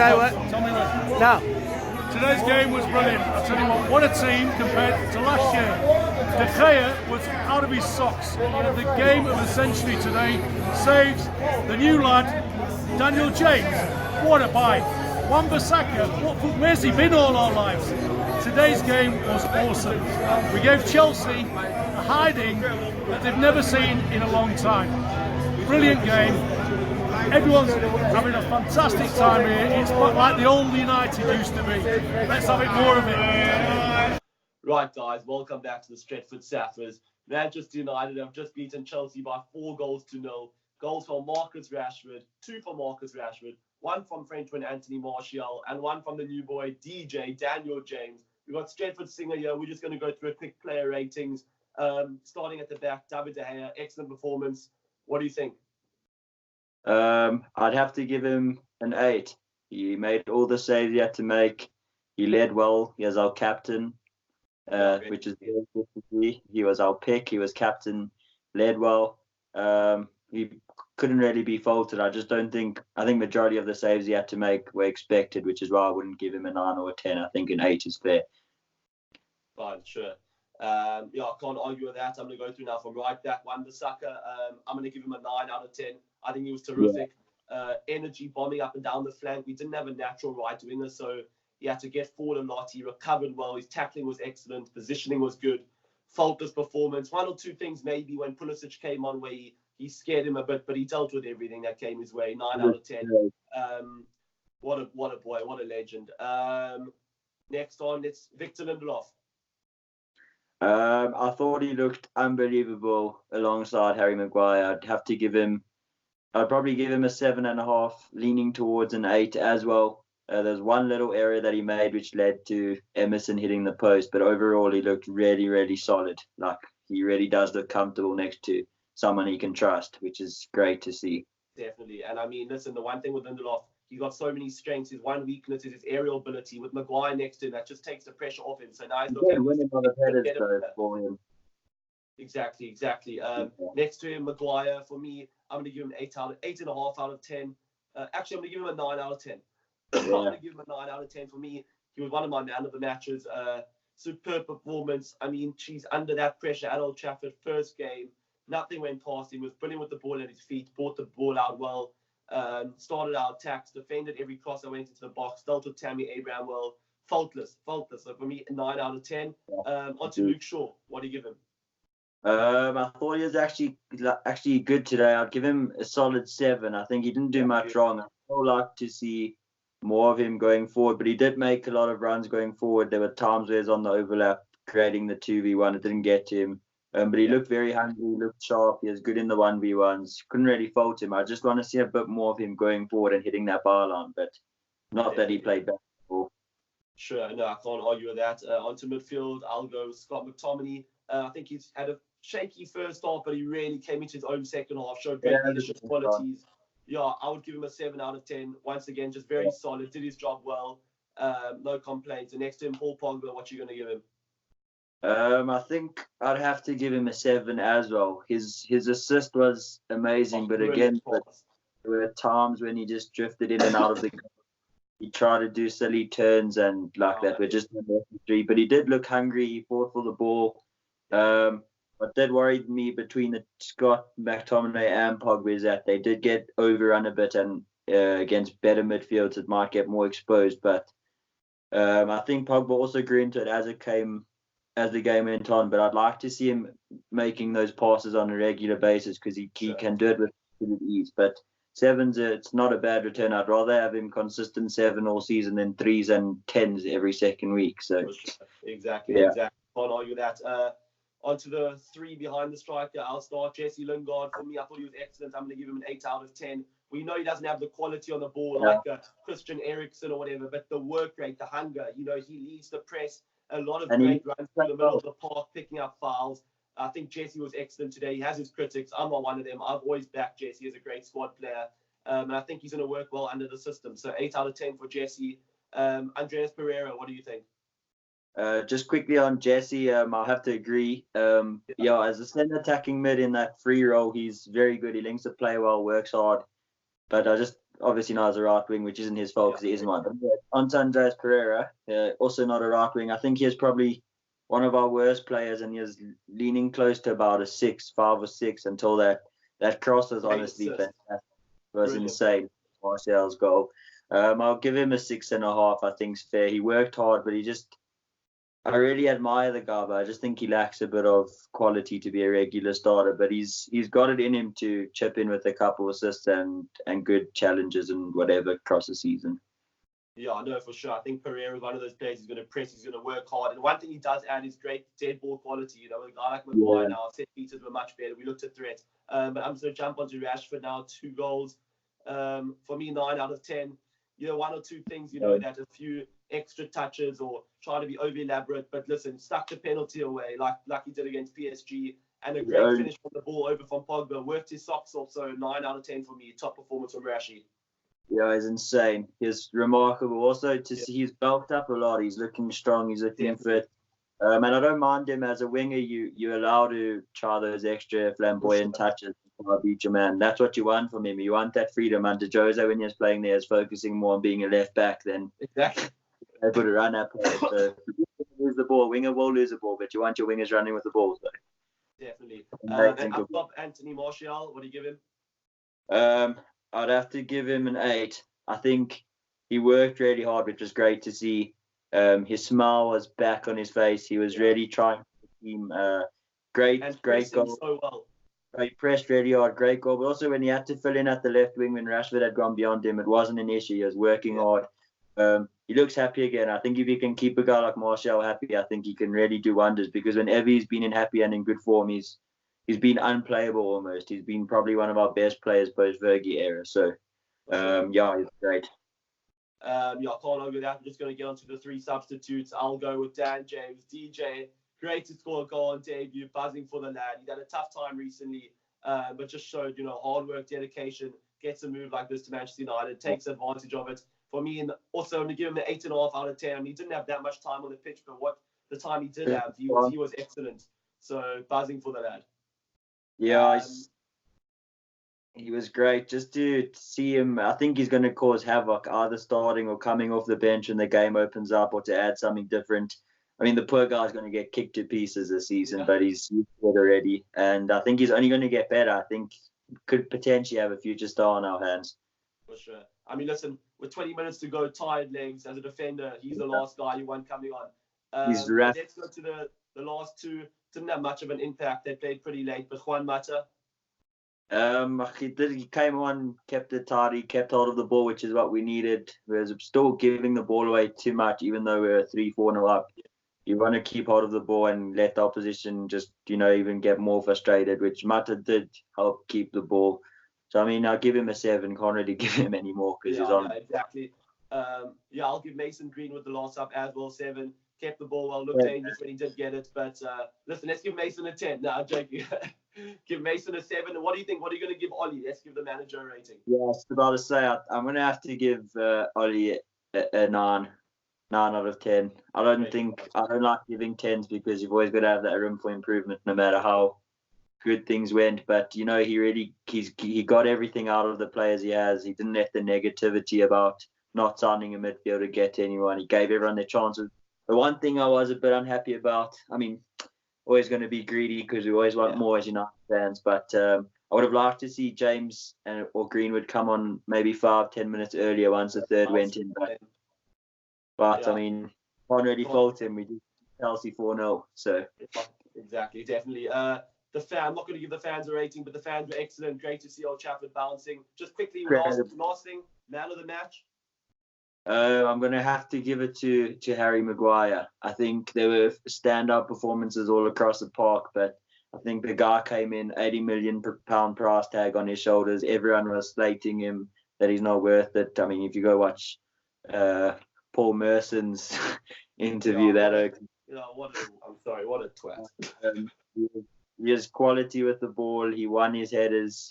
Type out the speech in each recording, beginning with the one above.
Okay, well, Tell me what. now, Today's game was brilliant. I tell you what a team compared to last year. De Gea was out of his socks. He had the game of essentially today. Saves the new lad, Daniel James. What a buy. Wan-Bissaka, where's he been all our lives? Today's game was awesome. We gave Chelsea a hiding that they've never seen in a long time. Brilliant game. Everyone's having a fantastic time here. It's like the old United used to be. Let's have it more of it. Right, guys, welcome back to the Stretford Saffas. Manchester United have just beaten Chelsea by 4-0. Goals from Marcus Rashford, 2 from Marcus Rashford, 1 from Frenchman Anthony Martial, and 1 from the new boy DJ Daniel James. We've got Stretford Singer here. We're just going to go through a quick player ratings. Starting at the back, David De Gea, excellent performance. What do you think? I'd have to give him an 8. He made all the saves he had to make. He led well. He was our captain, which is very good to see. He was our pick. He was captain, led well. He couldn't really be faulted. I think majority of the saves he had to make were expected, which is why I wouldn't give him a 9 or a 10. I think an 8 is fair. Fine, sure. I can't argue with that. I'm going to go through now from right back. Wan-Bissaka, I'm going to give him a 9 out of 10. I think he was terrific. Yeah. Energy bombing up and down the flank. We didn't have a natural right winger, so he had to get forward a lot. He recovered well. His tackling was excellent. Positioning was good. Faultless performance. 1 or 2 things maybe when Pulisic came on where he scared him a bit, but he dealt with everything that came his way. 9 out of 10. What a boy. What a legend. Next on, it's Victor Lindelof. I thought he looked unbelievable alongside Harry Maguire. I'd probably give him a 7.5, leaning towards an 8 as well. There's one little area that he made which led to Emerson hitting the post, but overall he looked really, really solid. Like, he really does look comfortable next to someone he can trust, which is great to see. Definitely. And I mean, listen, the one thing with Lindelof, he's got so many strengths. His one weakness is his aerial ability. With Maguire next to him, that just takes the pressure off him. So now he's looking winning on the headers though for him. Exactly. Next to him, Maguire, for me, I'm going to give him 8.5 out of 10. Actually, I'm going to give him a 9 out of 10. I'm going to give him a 9 out of 10. For me, he was one of my man of the matches. Superb performance. I mean, she's under that pressure at Old Trafford. First game, nothing went past him. He was brilliant with the ball at his feet. Brought the ball out well. Started our attacks. Defended every cross that went into the box. Dealt with Tammy Abraham well. Faultless. So for me, a 9 out of 10. On to Luke Shaw. What do you give him? I thought he was actually good today. I'd give him a solid 7. I think he didn't do much wrong. I'd still like to see more of him going forward, but he did make a lot of runs going forward. There were times where he was on the overlap, creating the 2v1. It didn't get to him. But he looked very hungry, he looked sharp, he was good in the 1v1s. Couldn't really fault him. I just want to see a bit more of him going forward and hitting that bar line, but not that he played bad before. Sure, no, I can't argue with that. Onto midfield, I'll go Scott McTominay. I think he's had a shaky first half, but he really came into his own second half, showed great leadership qualities. Yeah, I would give him a 7 out of 10. Once again, just very solid, did his job well. No complaints. And next to him, Paul Pogba, what you going to give him? I think I'd have to give him a 7 as well. His assist was amazing, but again, there were times when he just drifted in and out of the game. He tried to do silly turns and that were just unnecessary. But he did look hungry. He fought for the ball. What did worry me between the Scott McTominay and Pogba is that they did get overrun a bit, and against better midfields it might get more exposed. But I think Pogba also grew into it as the game went on. But I'd like to see him making those passes on a regular basis because he can do it with ease. But 7's it's not a bad return. I'd rather have him consistent 7 all season than 3s and 10s every second week. So exactly. Can't argue that. Onto the 3 behind the striker, I'll start Jesse Lingard. For me, I thought he was excellent. I'm going to give him an 8 out of 10. We know he doesn't have the quality on the ball like Christian Eriksen or whatever, but the work rate, the hunger, he leads the press. A lot of great runs through the middle of the park, picking up fouls. I think Jesse was excellent today. He has his critics. I'm not one of them. I've always backed Jesse as a great squad player. And I think he's going to work well under the system. So 8 out of 10 for Jesse. Andreas Pereira, what do you think? Just quickly on Jesse, I'll have to agree. As a centre attacking mid in that free role, he's very good. He links the play well, works hard. But obviously not as a right wing, which isn't his fault because he isn't one. But yeah, on to Andreas Pereira, also not a right wing. I think he is probably one of our worst players, and he is leaning close to about a 5 or 6 until that cross was honestly fantastic. It was insane. Martial's goal. I'll give him a 6.5. I think it's fair. He worked hard, but I really admire the guy, but I just think he lacks a bit of quality to be a regular starter. But he's got it in him to chip in with a couple assists and good challenges and whatever across the season. Yeah, I know for sure. I think Pereira is one of those players who's going to press, he's going to work hard. And one thing he does add is great dead ball quality. You know, with a guy like Maguire now, set pieces were much better. We looked at threat. But I'm just going to jump onto Rashford now. 2 goals. For me, 9 out of 10. You know, 1 or 2 things, you know, that a few extra touches or try to be over elaborate. But listen, stuck the penalty away like he did against PSG. And a great finish from the ball over from Pogba. Worked his socks off. So 9 out of 10 for me. Top performance from Rashi. Yeah, he's insane. He's remarkable. Also, to see he's bulked up a lot. He's looking strong. He's looking fit. And I don't mind him as a winger. You're allowed to try those extra flamboyant touches to beat your man. That's what you want from him. You want that freedom. Under Jose, when he was playing there, is focusing more on being a left back than exactly. They put a run up. So lose the ball. Winger will lose the ball, but you want your wingers running with the ball. So. Definitely. And up top, Anthony Martial. What do you give him? I'd have to give him an 8. I think he worked really hard, which was great to see. His smile was back on his face. He was really trying for the team. Great goal. So well. He pressed really hard, great goal. But also when he had to fill in at the left wing when Rashford had gone beyond him, it wasn't an issue. He was working hard. He looks happy again. I think if you can keep a guy like Martial happy, I think he can really do wonders, because whenever he's been in happy and in good form, he's been unplayable almost. He's been probably one of our best players post-Fergie era. So, he's great. I can't argue that. I'm just going to get onto the 3 substitutes. I'll go with Dan James. DJ, great to score a goal on debut, buzzing for the lad. He's had a tough time recently, but just showed, hard work, dedication, gets a move like this to Manchester United, takes advantage of it. For me, and also to give him an 8.5 out of 10. I mean, he didn't have that much time on the pitch, but what the time he did have, he was excellent. So, buzzing for the lad. Yeah, he was great. Just to see him, I think he's going to cause havoc, either starting or coming off the bench when the game opens up, or to add something different. I mean, the poor guy's going to get kicked to pieces this season, but he's used to it already. And I think he's only going to get better. I think could potentially have a future star on our hands. For sure. I mean, listen, with 20 minutes to go, tired legs as a defender, he's the last guy you want coming on. He's rough. Let's go to the last 2. Didn't have much of an impact. They played pretty late, but Juan Mata. He came on, kept it tidy, kept hold of the ball, which is what we needed. We were still giving the ball away too much, even though we were 3-4-0 up. You want to keep hold of the ball and let the opposition just, even get more frustrated, which Mata did help keep the ball. So, I mean, I'll give him a 7. Can't really give him any more because he's on. Yeah, exactly. I'll give Mason Greenwood the last up as well, 7. Kept the ball well, looked dangerous when he did get it. But listen, let's give Mason a 10. No, I'm joking. Give Mason a 7. And what do you think? What are you going to give Ollie? Let's give the manager a rating. Yeah, I was about to say, I'm going to have to give Ollie a 9 out of 10. I don't like giving 10s because you've always got to have that room for improvement no matter how good things went. But, he got everything out of the players he has. He didn't let the negativity about not signing a midfielder get to anyone. He gave everyone their chances. The one thing I was a bit unhappy about, I mean, always going to be greedy because we always want more as United fans, but I would have liked to see James or Greenwood come on maybe 5-10 minutes earlier once the third went in. But I mean, can't really fault him. We did Chelsea 4-0. So. Exactly, definitely. I'm not going to give the fans a rating, but the fans were excellent. Great to see Old Trafford bouncing. Just quickly, last thing, man of the match. I'm going to have to give it to Harry Maguire. I think there were standout performances all across the park, but I think the guy came in £80 million price tag on his shoulders. Everyone was slating him that he's not worth it. I mean, if you go watch Paul Merson's interview, what a twat. He has quality with the ball. He won his headers.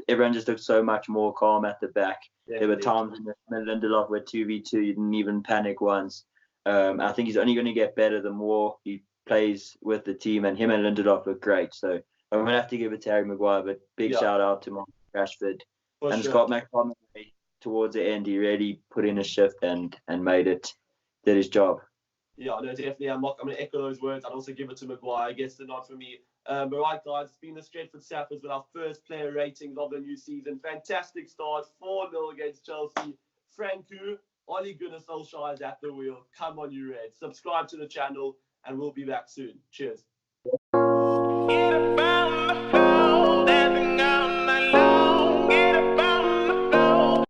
Everyone just looked so much more calm at the back. Yeah, there were times when Lindelof were 2v2, you didn't even panic once. I think he's only going to get better the more he plays with the team, and him and Lindelof look great. So I'm going to have to give it to Harry Maguire, but big shout out to Marcus Rashford. For And sure. Scott McTominay, towards the end, he really put in a shift and did his job. Yeah, no, definitely. I'm going to echo those words. I'd also give it to Maguire. Gets the nod for me. But right, guys, it's been the Stretford Saffas with our first player ratings of the new season. Fantastic start, 4-0 against Chelsea. Franku, Ole Gunnar Solskjaer is at the wheel. Come on, you Reds. Subscribe to the channel, and we'll be back soon. Cheers. Get up,